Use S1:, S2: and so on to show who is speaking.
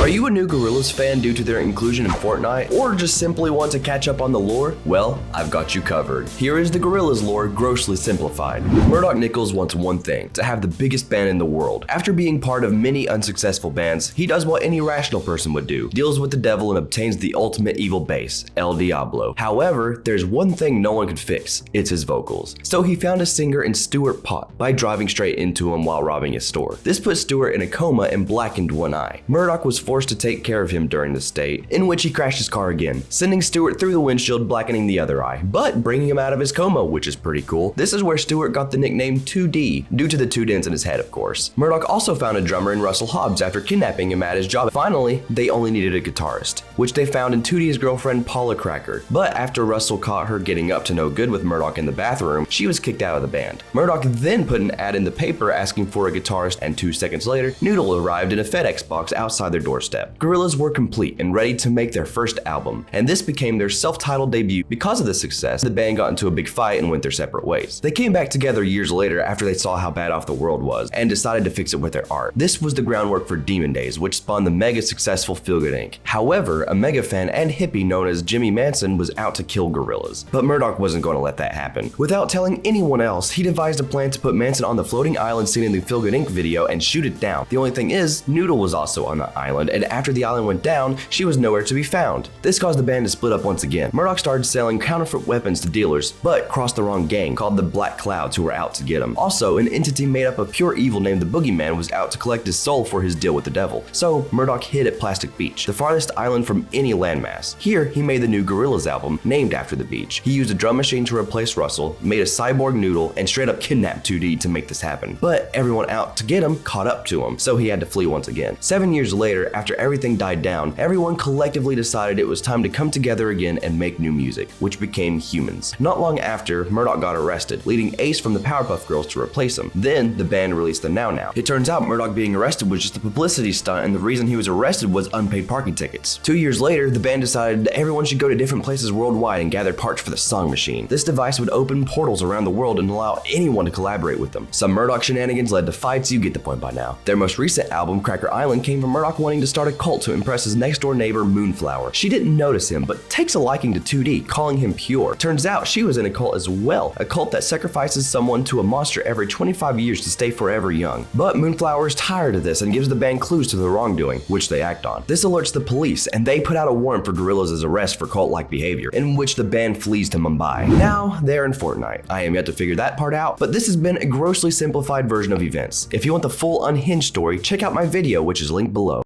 S1: Are you a new Gorillaz fan due to their inclusion in Fortnite, or just simply want to catch up on the lore? Well, I've got you covered. Here is the Gorillaz lore grossly simplified. Murdoch Nichols wants one thing: to have the biggest band in the world. After being part of many unsuccessful bands, he does what any rational person would do: deals with the devil and obtains the ultimate evil bass, El Diablo. However, there's one thing no one could fix: it's his vocals. So he found a singer in Stuart Pott by driving straight into him while robbing his store. This put Stuart in a coma and blackened one eye. Murdoch was forced to take care of him during the state, in which he crashed his car again, sending Stuart through the windshield, blackening the other eye, but bringing him out of his coma, which is pretty cool. This is where Stuart got the nickname 2D, due to the two dents in his head, of course. Murdoch also found a drummer in Russell Hobbs after kidnapping him at his job. Finally, they only needed a guitarist, which they found in 2D's girlfriend Paula Cracker. But after Russell caught her getting up to no good with Murdoch in the bathroom, she was kicked out of the band. Murdoch then put an ad in the paper asking for a guitarist, and 2 seconds later, Noodle arrived in a FedEx box outside their doorstep. Gorillaz were complete and ready to make their first album, and this became their self-titled debut. Because of this success, the band got into a big fight and went their separate ways. They came back together years later after they saw how bad off the world was, and decided to fix it with their art. This was the groundwork for Demon Days, which spawned the mega successful Feel Good Inc. However, a mega fan and hippie known as Jimmy Manson was out to kill Gorillaz, but Murdoch wasn't going to let that happen. Without telling anyone else, he devised a plan to put Manson on the floating island seen in the Feel Good Inc. video and shoot it down. The only thing is, Noodle was also on the island, and after the island went down, she was nowhere to be found. This caused the band to split up once again. Murdoch started selling counterfeit weapons to dealers, but crossed the wrong gang called the Black Clouds, who were out to get him. Also, an entity made up of pure evil named the Boogeyman was out to collect his soul for his deal with the devil. So Murdoch hid at Plastic Beach, the farthest island from any landmass. Here, he made the new Gorillaz album, named after the beach. He used a drum machine to replace Russell, made a cyborg Noodle, and straight up kidnapped 2D to make this happen. But everyone out to get him caught up to him, so he had to flee once again. 7 years later, after everything died down, everyone collectively decided it was time to come together again and make new music, which became Humans. Not long after, Murdoch got arrested, leading Ace from the Powerpuff Girls to replace him. Then, the band released the Now Now. It turns out Murdoch being arrested was just a publicity stunt, and the reason he was arrested was unpaid parking tickets. 2 years later, the band decided that everyone should go to different places worldwide and gather parts for the Song Machine. This device would open portals around the world and allow anyone to collaborate with them. Some Murdoch shenanigans led to fights, you get the point by now. Their most recent album, Cracker Island, came from Murdoch wanting to start a cult to impress his next door neighbor, Moonflower. She didn't notice him, but takes a liking to 2D, calling him pure. Turns out she was in a cult as well, a cult that sacrifices someone to a monster every 25 years to stay forever young. But Moonflower is tired of this and gives the band clues to the wrongdoing, which they act on. This alerts the police, and they put out a warrant for Gorillaz' arrest for cult-like behavior, in which the band flees to Mumbai. Now, they're in Fortnite. I am yet to figure that part out, but this has been a grossly simplified version of events. If you want the full unhinged story, check out my video, which is linked below.